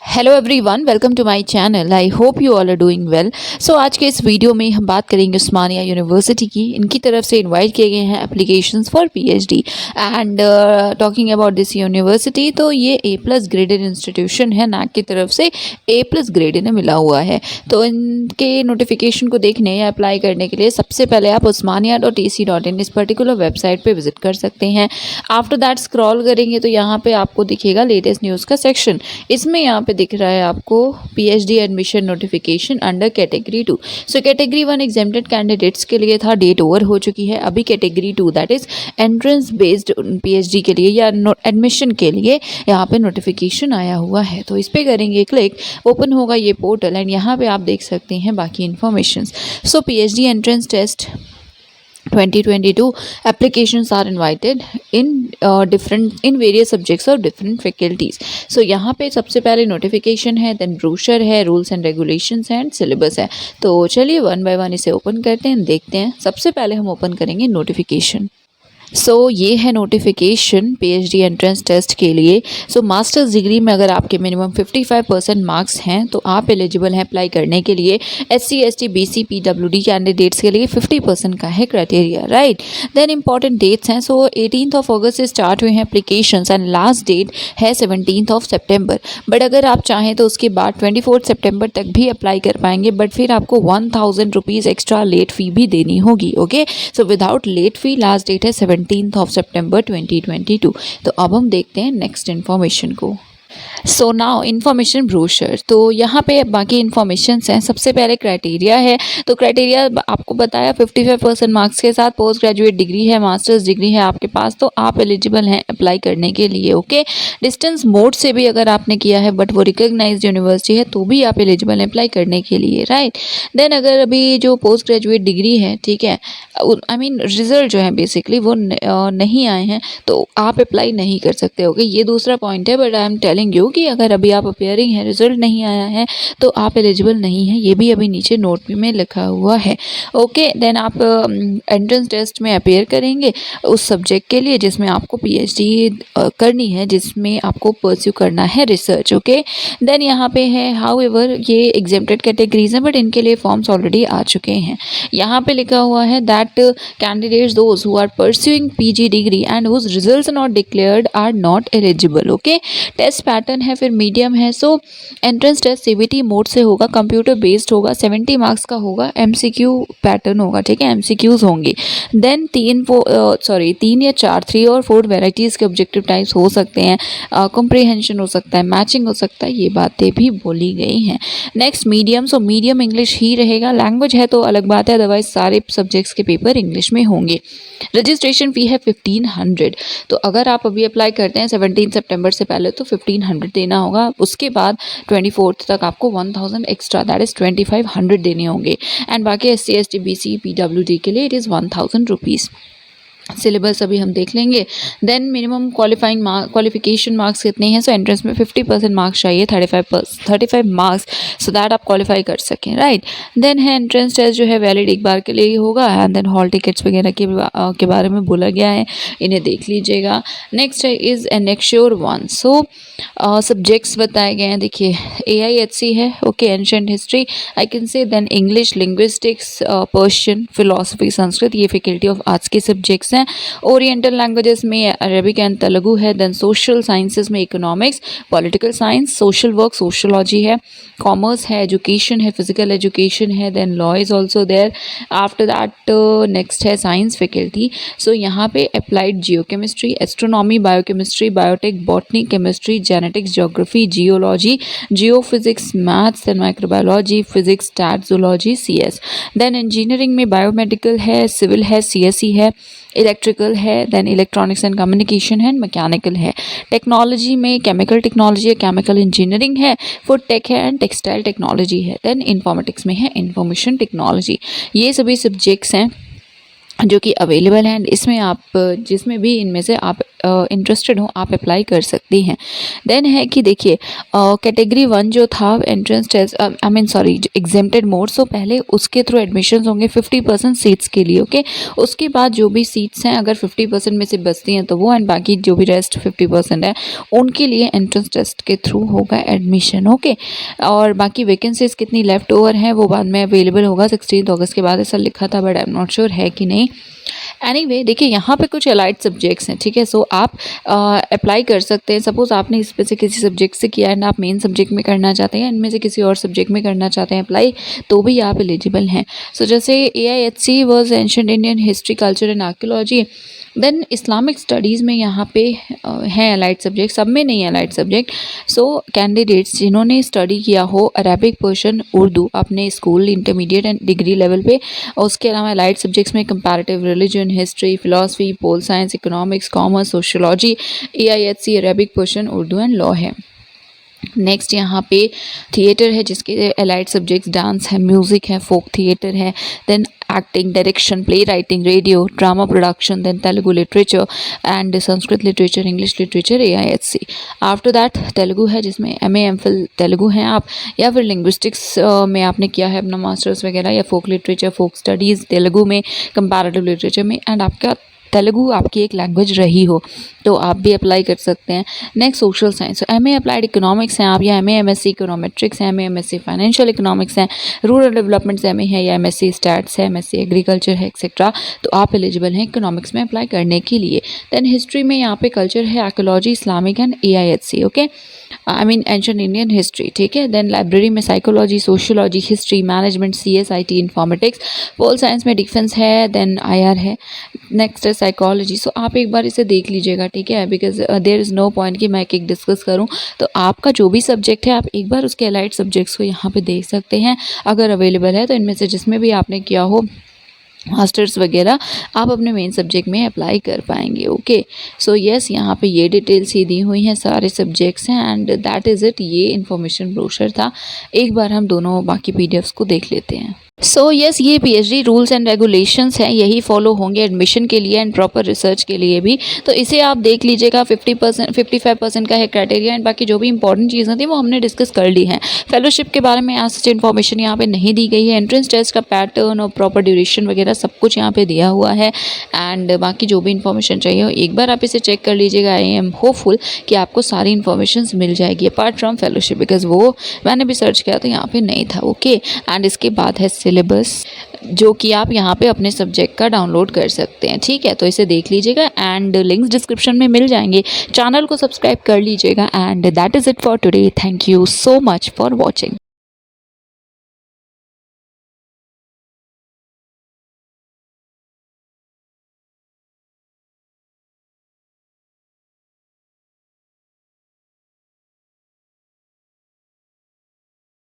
Hello everyone, welcome to my channel. I hope you all are doing well. So आज के इस video में हम बात करेंगे उस्मानिया यूनिवर्सिटी की। इनकी तरफ से इनवाइट किए गए हैं applications for PhD and talking about this university, तो ये A+ ग्रेडेड इंस्टीट्यूशन है। NAAC की तरफ से A+ ग्रेड इन्हें मिला हुआ है। तो इनके नोटिफिकेशन को देखने या अप्लाई करने के लिए सबसे पहले आप usmania.ac.in इस पर्टिकुलर वेबसाइट पर विजिट कर सकते हैं। आफ्टर दैट स्क्रॉल करेंगे तो यहाँ पे आपको दिखेगा लेटेस्ट न्यूज़ का सेक्शन। इसमें यहाँ पे दिख रहा है आपको PhD admission notification under category 2। So category 1 exempted candidates के लिए था, डेट ओवर हो चुकी है। अभी category 2 that is entrance based PhD के लिए या एडमिशन के लिए यहाँ पे नोटिफिकेशन आया हुआ है। तो इस पर करेंगे क्लिक, ओपन होगा ये पोर्टल एंड यहाँ पे आप देख सकते हैं बाकी information. So PhD entrance test 2022 applications are invited in various subjects or different faculties. So यहाँ पे सबसे पहले नोटिफिकेशन है, देन ब्रोशर है, rules and regulations and syllabus है। तो चलिए वन बाय वन इसे ओपन करते हैं, देखते हैं। सबसे पहले हम ओपन करेंगे नोटिफिकेशन। सो ये है नोटिफिकेशन पीएचडी एंट्रेंस टेस्ट के लिए। सो मास्टर्स डिग्री में अगर आपके मिनिमम 55% मार्क्स हैं तो आप एलिजिबल हैं अप्लाई करने के लिए। SC ST BC PWD candidates के लिए 50% का है criteria, right. Then important dates हैं। सो 18 अगस्त से स्टार्ट हुए हैं एप्लीकेशंस एंड लास्ट डेट है 17 सितंबर। बट अगर आप चाहें तो उसके बाद 24 सितंबर तक भी अप्लाई कर पाएंगे, बट फिर आपको 1000 रुपीज़ एक्स्ट्रा लेट फ़ी भी देनी होगी। ओके, सो विदाउट लेट फ़ी लास्ट डेट है 17 सितंबर 2022। तो अब हम देखते हैं नेक्स्ट इन्फॉर्मेशन को। So now information brochure. तो यहाँ पे बाकी इन्फॉर्मेशन हैं। सबसे पहले क्राइटेरिया है। तो क्राइटेरिया आपको बताया 55% मार्क्स के साथ पोस्ट ग्रेजुएट डिग्री है, मास्टर्स डिग्री है आपके पास, तो आप एलिजिबल हैं अप्लाई करने के लिए। ओके, डिस्टेंस मोड से भी अगर आपने किया है बट वो रिकॉग्नाइज्ड यूनिवर्सिटी है तो भी आप एलिजिबल हैं अप्लाई करने के लिए, राइट। देन अगर अभी जो पोस्ट ग्रेजुएट डिग्री है, ठीक है, आई मीन रिजल्ट जो है बेसिकली वो नहीं आए हैं तो आप अप्लाई नहीं कर सकते। ओके, ये दूसरा पॉइंट है, but I am telling you कि अगर अभी आप अपेयरिंग हैं, रिजल्ट नहीं आया है तो आप एलिजिबल नहीं है। ये भी अभी नीचे नोट में लिखा हुआ है। ओके, देन आप एंट्रेंस टेस्ट में अपेयर करेंगे उस सब्जेक्ट के लिए जिसमें आपको पीएचडी करनी है, जिसमें आपको परस्यू करना है रिसर्च। ओके, देन यहाँ पे है हाउएवर ये एग्जेम्प्टेड कैटेगरीज हैं बट इनके लिए फॉर्म्स ऑलरेडी आ चुके हैं। यहाँ पे लिखा हुआ है that candidates those who are pursuing PG degree and whose results not declared are not eligible. Okay, test pattern है, फिर मीडियम है। So entrance test CBT mode से होगा, कंप्यूटर बेस्ड होगा, 70 मार्क्स का होगा, एमसीक्यू पैटर्न होगा, ठीक है, एमसीक्यूज होंगे। देन 3 या 4 3 और 4 वेराइटीज़ के ऑब्जेक्टिव टाइप्स हो सकते हैं, कॉम्प्रिहेंशन हो सकता है, मैचिंग हो सकता है, ये बातें भी बोली गई हैं। Next medium. So medium English ही रहेगा, लैंग्वेज है तो अलग बात है, अदरवाइज सारे सब्जेक्ट्स के पेपर इंग्लिश में होंगे। रजिस्ट्रेशन फ़ी है 1500। तो अगर आप अभी अप्लाई करते हैं 17 सितंबर से पहले तो 1500 देना होगा। उसके बाद 24 तक आपको 1000 एक्स्ट्रा दैट इज़ 2500 देने होंगे। एंड बाकी SC ST BC PWD के लिए इट इज़ 1000 रुपीज़। सिलेबस अभी हम देख लेंगे। देन मिनिमम क्वालिफिकेशन मार्क्स कितने हैं। सो एंट्रेंस में 50% मार्क्स चाहिए, 35 मार्क्स, सो दैट आप क्वालिफाई कर सकें, राइट। देन है एंट्रेंस टेस्ट जो है वैलिड एक बार के लिए ही होगा। एंड देन हॉल टिकट्स वगैरह के बारे में बोला गया है, इन्हें देख लीजिएगा। नेक्स्ट है इज़ एनेक्श्योर 1। सो सब्जेक्ट्स बताए गए हैं, देखिए AIHC है, okay, ancient history I can say, then English, linguistics, Persian, philosophy, Sanskrit, ये फैकल्टी ऑफ आर्ट्स के सब्जेक्ट्स हैं। ओरिएंटल लैंग्वेजेस में अरेबिक एंड तेलुगु है। देन सोशल साइंसेस में economics, political science, social work, sociology है, कॉमर्स है, एजुकेशन है, फिजिकल एजुकेशन है, then law is also there. After that next है साइंस फैकल्टी। सो यहाँ पे applied geochemistry, astronomy, biochemistry, biotech, botany, chemistry, genetics, geography, geology, geophysics, maths and microbiology, physics, stat, zoology, CS। Then engineering में biomedical है, civil है, CSE है, electrical है, then electronics and communication है, mechanical है। Technology में केमिकल टेक्नोलॉजी है, chemical engineering है, फूड टेक है एंड टेक्सटाइल टेक्नोलॉजी है। देन इन्फॉर्मेटिक्स में है इंफॉर्मेशन टेक्नोलॉजी। ये सभी सब्जेक्ट्स हैं जो कि अवेलेबल हैं। इसमें आप जिसमें भी इनमें से आप इंटरेस्टेड हो आप अप्लाई कर सकती हैं। देन है कि देखिए कैटेगरी 1 जो था entrance test I mean sorry exempted mode, so पहले उसके थ्रू एडमिशन होंगे 50% सीट्स के लिए। ओके, उसके बाद जो भी सीट्स हैं अगर 50% में से बचती हैं तो वो, एंड बाकी जो भी रेस्ट 50% है उनके लिए एंट्रेंस टेस्ट के थ्रू होगा एडमिशन। ओके, और बाकी वैकेंसीज कितनी लेफ्ट ओवर हैं वो बाद में अवेलेबल होगा 16 अगस्त के बाद, ऐसा लिखा था but I am not sure है कि नहीं। एनीवे देखिए यहाँ पे कुछ अलाइड सब्जेक्ट्स हैं, ठीक है। सो आप अप्लाई कर सकते हैं। सपोज आपने इसमें से किसी सब्जेक्ट से किया एंड आप मेन सब्जेक्ट में करना चाहते हैं, इनमें से किसी और सब्जेक्ट में करना चाहते हैं अप्लाई, तो भी आप एलिजिबल हैं। सो जैसे AIHC was ancient Indian history culture and archaeology, then Islamic studies में यहाँ पे हैं अलाइड सब्जेक्ट, सब में नहीं है अलाइड सब्जेक्ट। सो कैंडिडेट्स जिन्होंने स्टडी किया हो अरेबिक, पर्शियन, उर्दू अपने school intermediate and degree level पे, और उसके अलावा अलाइड सब्जेक्ट्स में comparative religion, history, philosophy, pol science, economics, commerce, sociology, AIHC Arabic, Persian, Urdu and law है। नेक्स्ट यहाँ पे थिएटर है जिसके अलाइड सब्जेक्ट्स डांस है, म्यूज़िक है, फोक थिएटर है, then acting, direction, play writing, radio, drama production, then Telugu literature and Sanskrit literature, English literature, AIHC। After that Telugu है जिसमें MA MPhil तेलुगु हैं आप, या फिर लिंग्विस्टिक्स में आपने किया है अपना मास्टर्स वगैरह, या फोक लिटरेचर, फोक स्टडीज़ तेलुगु में, कंपैरेटिव लिटरेचर में, एंड आपका तेलुगु आपकी एक लैंग्वेज रही हो तो आप भी अप्लाई कर सकते हैं। Next social science, MA applied economics हैं आप, या MA MSc इकोनॉमेट्रिक्स है, MA MSc फाइनेंशियल इकोनॉमिक्स है, रूरल डेवलपमेंट MA है, या MSc स्टैट्स है, MSc एग्रीकल्चर है, एक्सेट्रा, तो आप एलिजिबल हैं इकोनॉमिक्स में अप्लाई करने के लिए। देन हिस्ट्री में यहाँ पे कल्चर है, archaeology, Islamic and AIHC। Okay, I mean ancient Indian history, ठीक है। देन लाइब्रेरी में psychology, sociology, history, management, CSIT, informatics, pol science में डिफेंस है, देन IR है। नेक्स्ट है साइकोलॉजी। सो आप एक बार इसे देख लीजिएगा, ठीक है, because there is no point कि मैं एक डिस्कस करूं। तो आपका जो भी सब्जेक्ट है आप एक बार उसके अलाइड सब्जेक्ट्स को यहाँ पे देख सकते हैं, अगर अवेलेबल है तो इनमें से जिसमें भी आपने किया हो मास्टर्स वगैरह आप अपने मेन सब्जेक्ट में अप्लाई कर पाएंगे। ओके, सो यस यहाँ पे ये डिटेल्स ही दी हुई हैं, सारे सब्जेक्ट्स हैं, एंड दैट इज़ इट। ये इन्फॉर्मेशन ब्रोशर था, एक बार हम दोनों बाकी PDFs को देख लेते हैं। सो यस ये PhD रूल्स एंड रेगुलेशंस हैं, यही फॉलो होंगे एडमिशन के लिए एंड प्रॉपर रिसर्च के लिए भी, तो इसे आप देख लीजिएगा। 50% 55% का है क्राइटेरिया, एंड बाकी जो भी इंपॉर्टेंट चीज़ें थी वो हमने डिस्कस कर ली हैं। फेलोशिप के बारे में आज सच इन्फॉर्मेशन यहाँ पे नहीं दी गई है। एंट्रेंस टेस्ट का पैटर्न और प्रॉपर ड्यूरेशन वगैरह सब कुछ यहाँ पे दिया हुआ है, एंड बाकी जो भी इन्फॉर्मेशन चाहिए हो एक बार आप इसे चेक कर लीजिएगा। आई एम होपफुल कि आपको सारी इन्फॉर्मेशन मिल जाएगी अपार्ट फ्रॉम फेलोशिप, बिकॉज वो मैंने भी सर्च किया तो यहाँ पे नहीं था। ओके, एंड इसके बाद है सिलेबस जो कि आप यहाँ पे अपने सब्जेक्ट का डाउनलोड कर सकते हैं, ठीक है। तो इसे देख लीजिएगा एंड लिंक्स डिस्क्रिप्शन में मिल जाएंगे। चैनल को सब्सक्राइब कर लीजिएगा, and that is it for today. Thank you so much for watching.